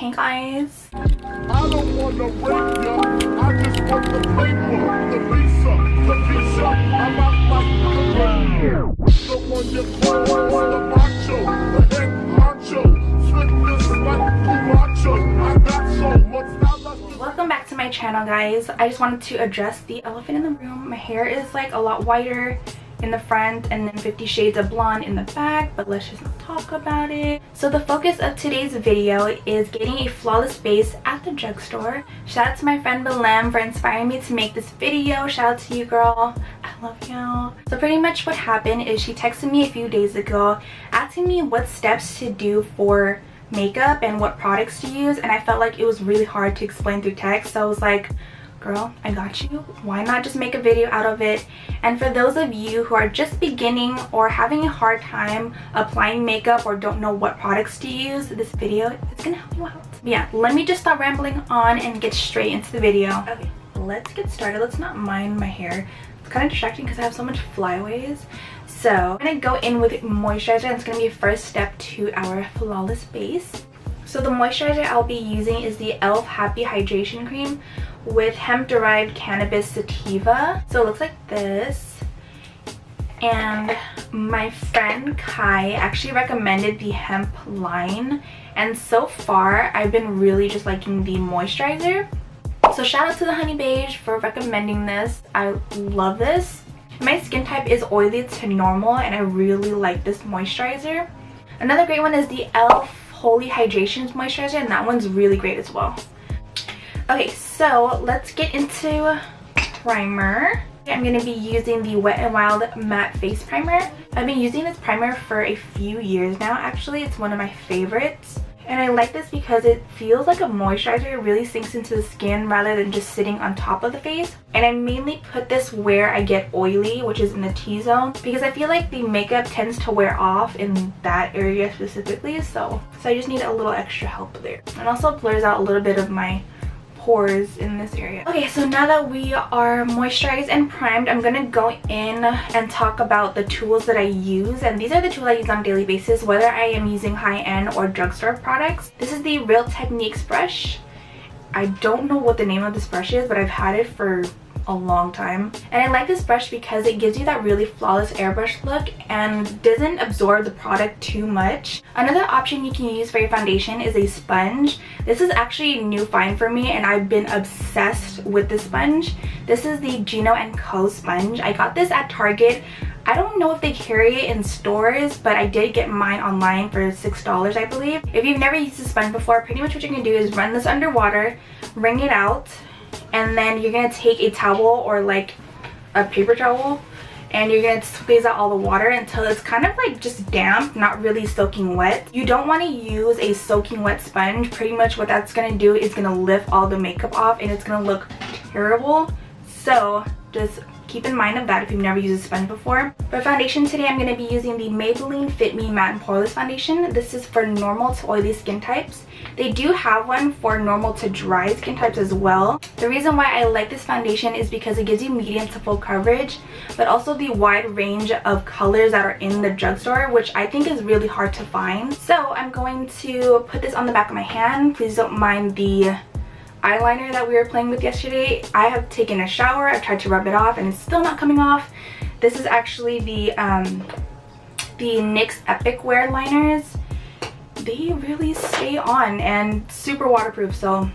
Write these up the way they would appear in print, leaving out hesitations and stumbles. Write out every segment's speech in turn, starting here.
Hey guys. I don't want to break ya. I just want the paper, the visa, the visa. I'm out like the one you call the macho, the head honcho. Swiftness like the macho. I got so much knowledge. Welcome back to my channel, guys. I just wanted to address the elephant in the room. My hair is like a lot whiter in the front and then 50 shades of blonde in the back, but let's just not talk about it. So the focus of today's video is getting a flawless base at the drugstore. Shout out to my friend Raylene for inspiring me to make this video. Shout out to you, girl. I love you. So pretty much what happened is she texted me a few days ago asking me what steps to do for makeup and what products to use, and I felt like it was really hard to explain through text. So I was like, girl, I got you. Why not just make a video out of it? And for those of you who are just beginning or having a hard time applying makeup or don't know what products to use, this video is gonna help you out. But yeah, let me just stop rambling on and get straight into the video. Okay, let's get started. Let's not mind my hair. It's kind of distracting because I have so much flyaways. So I'm gonna go in with moisturizer, and it's gonna be a first step to our flawless base. So the moisturizer I'll be using is the e.l.f. Happy Hydration Cream with hemp-derived cannabis sativa. So it looks like this. And my friend Kai actually recommended the hemp line, and so far I've been really just liking the moisturizer. So shout out to the Honey Beige for recommending this. I love this. My skin type is oily to normal, and I really like this moisturizer. Another great one is the e.l.f. Holy Hydration Moisturizer, and that one's really great as well. Okay, so let's get into primer. I'm going to be using the Wet n Wild Matte Face Primer. I've been using this primer for a few years now, actually. It's one of my favorites. And I like this because it feels like a moisturizer. It really sinks into the skin rather than just sitting on top of the face. And I mainly put this where I get oily, which is in the T-zone, because I feel like the makeup tends to wear off in that area specifically. So I just need a little extra help there. And also blurs out a little bit of my pores in this area. Okay, so now that we are moisturized and primed, I'm gonna go in and talk about the tools that I use. And these are the tools I use on a daily basis, whether I am using high-end or drugstore products. This is the Real Techniques brush. I don't know what the name of this brush is, but I've had it for a long time, and I like this brush because it gives you that really flawless airbrush look and doesn't absorb the product too much. Another option you can use for your foundation is a sponge. This is actually a new find for me, and I've been obsessed with this sponge. This is the JUNO & Co sponge. I got this at Target. I don't know if they carry it in stores, but I did get mine online for $6, I believe. If you've never used a sponge before, pretty much what you're gonna do is run this under water, wring it out, and then you're gonna take a towel or like a paper towel, and you're gonna squeeze out all the water until it's kind of like just damp, not really soaking wet. You don't want to use a soaking wet sponge. Pretty much what that's gonna do is gonna lift all the makeup off, and it's gonna look terrible. So just keep in mind of that if you've never used a sponge before. For foundation today, I'm going to be using the Maybelline Fit Me Matte and Poreless Foundation. This is for normal to oily skin types. They do have one for normal to dry skin types as well. The reason why I like this foundation is because it gives you medium to full coverage, but also the wide range of colors that are in the drugstore, which I think is really hard to find. So I'm going to put this on the back of my hand. Please don't mind the eyeliner that we were playing with yesterday. I have taken a shower, I've tried to rub it off, and it's still not coming off. This is actually the NYX Epic Wear liners. They really stay on and super waterproof, so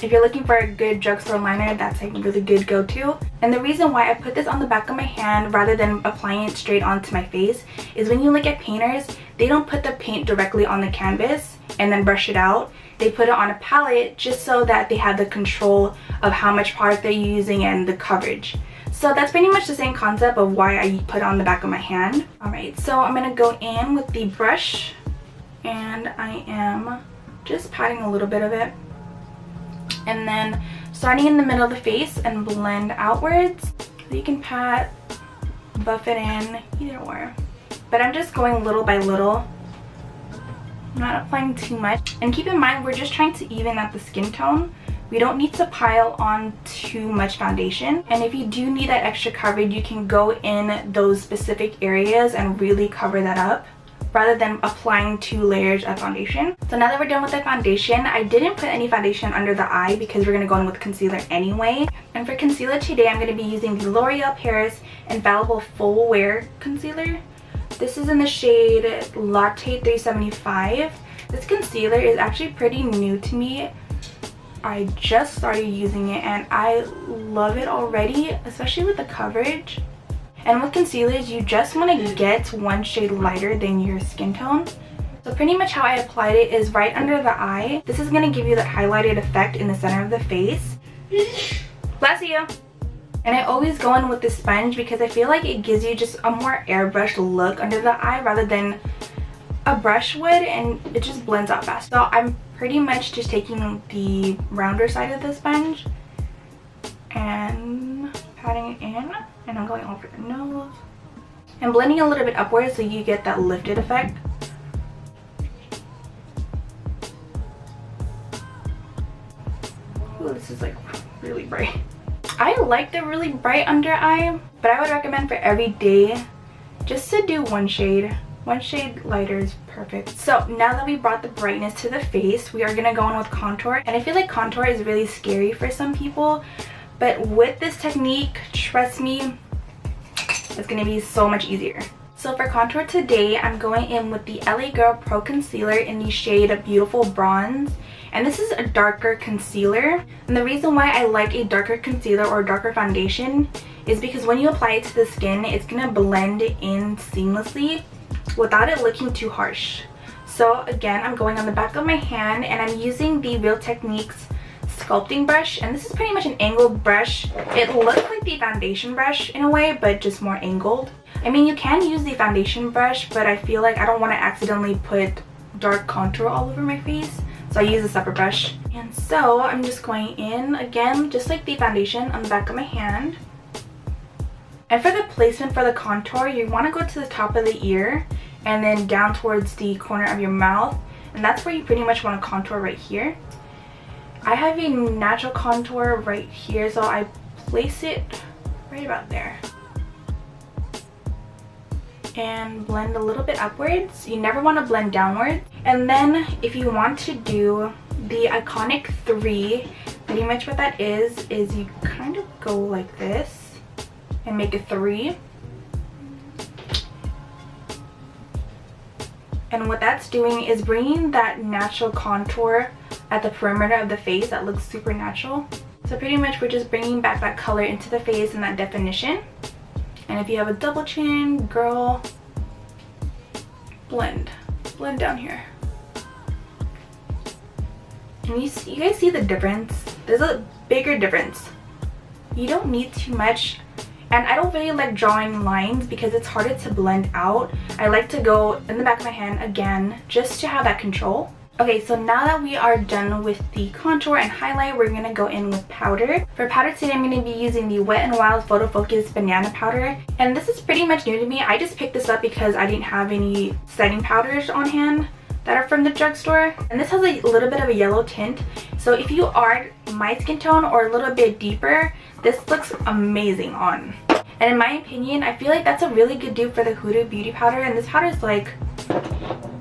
if you're looking for a good drugstore liner, that's a really good go-to. And the reason why I put this on the back of my hand rather than applying it straight onto my face is when you look at painters, they don't put the paint directly on the canvas and then brush it out. They put it on a palette just so that they have the control of how much product they're using and the coverage. So that's pretty much the same concept of why I put it on the back of my hand. Alright, so I'm going to go in with the brush, and I am just patting a little bit of it. And then starting in the middle of the face and blend outwards. So you can pat, buff it in, either or. But I'm just going little by little. I'm not applying too much. And keep in mind, we're just trying to even out the skin tone. We don't need to pile on too much foundation. And if you do need that extra coverage, you can go in those specific areas and really cover that up. rather than applying 2 layers of foundation. So now that we're done with the foundation, I didn't put any foundation under the eye because we're going to go in with concealer anyway. And for concealer today, I'm going to be using the L'Oreal Paris Infallible Full Wear Concealer. This is in the shade Latte 375. This concealer is actually pretty new to me. I just started using it and I love it already, especially with the coverage. And with concealers, you just want to get 1 shade lighter than your skin tone. So pretty much how I applied it is right under the eye. This is going to give you that highlighted effect in the center of the face. Bless you! And I always go in with this sponge because I feel like it gives you just a more airbrushed look under the eye rather than a brush would, and it just blends out fast. So I'm pretty much just taking the rounder side of the sponge and patting it in, and I'm going over the nose and blending a little bit upwards so you get that lifted effect. Ooh, this is like really bright. I like the really bright under eye, but I would recommend for every day just to do 1 shade. 1 shade lighter is perfect. So now that we brought the brightness to the face, we are going to go in with contour. And I feel like contour is really scary for some people, but with this technique, trust me, it's going to be so much easier. So for contour today, I'm going in with the LA Girl Pro Concealer in the shade Beautiful Bronze. And this is a darker concealer. And the reason why I like a darker concealer or darker foundation is because when you apply it to the skin, it's going to blend in seamlessly without it looking too harsh. So again, I'm going on the back of my hand and I'm using the Real Techniques sculpting brush, and this is pretty much an angled brush. It looks like the foundation brush in a way, but just more angled. I mean, you can use the foundation brush, but I feel like I don't want to accidentally put dark contour all over my face, so I use a separate brush. And so I'm just going in again, just like the foundation, on the back of my hand. And for the placement for the contour, you want to go to the top of the ear and then down towards the corner of your mouth, and that's where you pretty much want to contour right here. I have a natural contour right here, so I place it right about there and blend a little bit upwards. You never want to blend downwards. And then if you want to do the iconic 3, pretty much what that is you kind of go like this and make a 3. And what that's doing is bringing that natural contour at the perimeter of the face that looks super natural. So pretty much we're just bringing back that color into the face and that definition. And if you have a double chin, girl, blend down here. And you guys see the difference? There's a bigger difference. You don't need too much. And I don't really like drawing lines because it's harder to blend out. I like to go in the back of my hand again just to have that control. Okay, so now that we are done with the contour and highlight, we're going to go in with powder. For powder today, I'm going to be using the Wet n Wild Photofocus Banana Powder. And this is pretty much new to me. I just picked this up because I didn't have any setting powders on hand that are from the drugstore. And this has a little bit of a yellow tint. So if you are my skin tone or a little bit deeper, this looks amazing on. And in my opinion, I feel like that's a really good dupe for the Huda Beauty powder. And this powder is like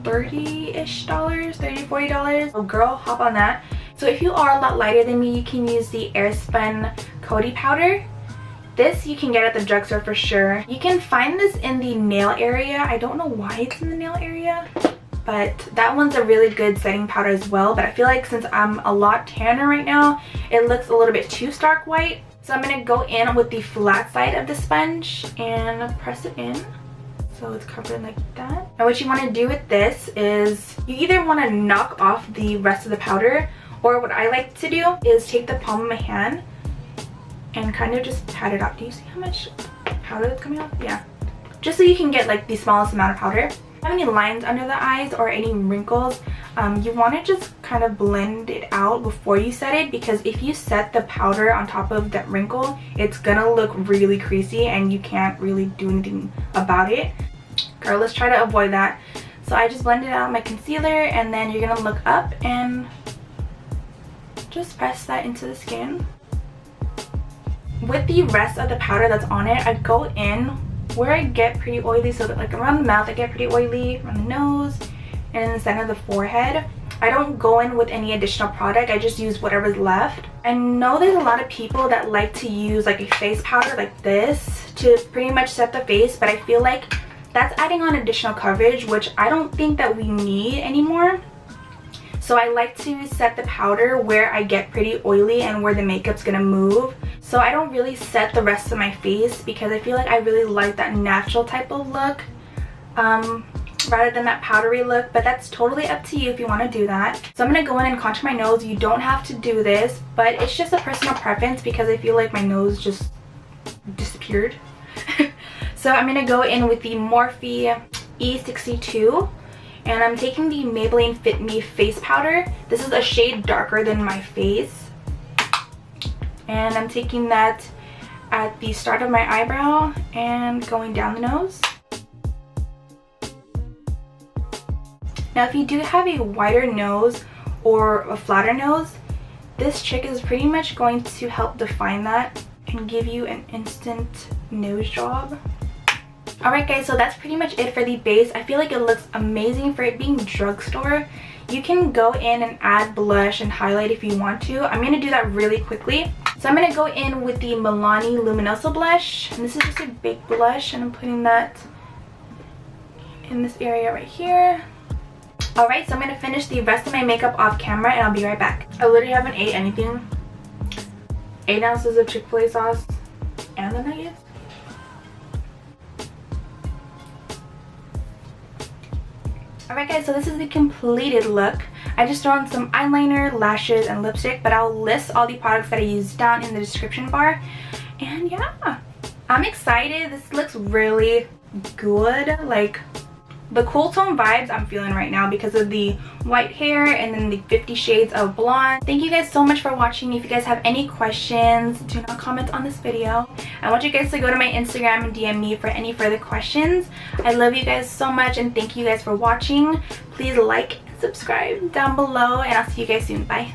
$30-ish, $30-$40. So girl, hop on that. So if you are a lot lighter than me, you can use the Airspun Coty powder. This you can get at the drugstore for sure. You can find this in the nail area. I don't know why it's in the nail area, but that one's a really good setting powder as well. But I feel like since I'm a lot tanner right now, it looks a little bit too stark white. So I'm going to go in with the flat side of the sponge and press it in. So it's covered like that. And what you want to do with this is you either want to knock off the rest of the powder, or what I like to do is take the palm of my hand and kind of just pat it out. Do you see how much powder that's coming off? Yeah. Just so you can get like the smallest amount of powder. If you have any lines under the eyes or any wrinkles, you want to just kind of blend it out before you set it, because if you set the powder on top of that wrinkle, it's gonna look really creasy and you can't really do anything about it. Girl, let's try to avoid that. So I just blended out my concealer, and then you're gonna look up and just press that into the skin. With the rest of the powder that's on it, I go in where I get pretty oily, so that like around the mouth I get pretty oily, around the nose, and in the center of the forehead. I don't go in with any additional product. I just use whatever's left. I know there's a lot of people that like to use like a face powder like this to pretty much set the face, but I feel like that's adding on additional coverage, which I don't think that we need anymore. So I like to set the powder where I get pretty oily and where the makeup's gonna move. So I don't really set the rest of my face because I feel like I really like that natural type of look rather than that powdery look, but that's totally up to you if you want to do that. So I'm going to go in and contour my nose. You don't have to do this, but it's just a personal preference because I feel like my nose just disappeared. So I'm going to go in with the Morphe E62, and I'm taking the Maybelline Fit Me face powder. This is a shade darker than my face, and I'm taking that at the start of my eyebrow and going down the nose. Now if you do have a wider nose or a flatter nose, this trick is pretty much going to help define that and give you an instant nose job. Alright guys, so that's pretty much it for the base. I feel like it looks amazing for it being drugstore. You can go in and add blush and highlight if you want to. I'm going to do that really quickly. So I'm going to go in with the Milani Luminoso blush. And this is just a big blush, and I'm putting that in this area right here. Alright, so I'm going to finish the rest of my makeup off camera and I'll be right back. I literally haven't ate anything. 8 ounces of Chick-fil-A sauce and the nuggets. Alright guys, so this is the completed look. I just threw on some eyeliner, lashes, and lipstick, but I'll list all the products that I used down in the description bar. And yeah, I'm excited. This looks really good. Like, the cool tone vibes I'm feeling right now because of the white hair and then the 50 shades of blonde. Thank you guys so much for watching. If you guys have any questions, do not comment on this video. I want you guys to go to my Instagram and DM me for any further questions. I love you guys so much and thank you guys for watching. Please like and subscribe down below, and I'll see you guys soon. Bye.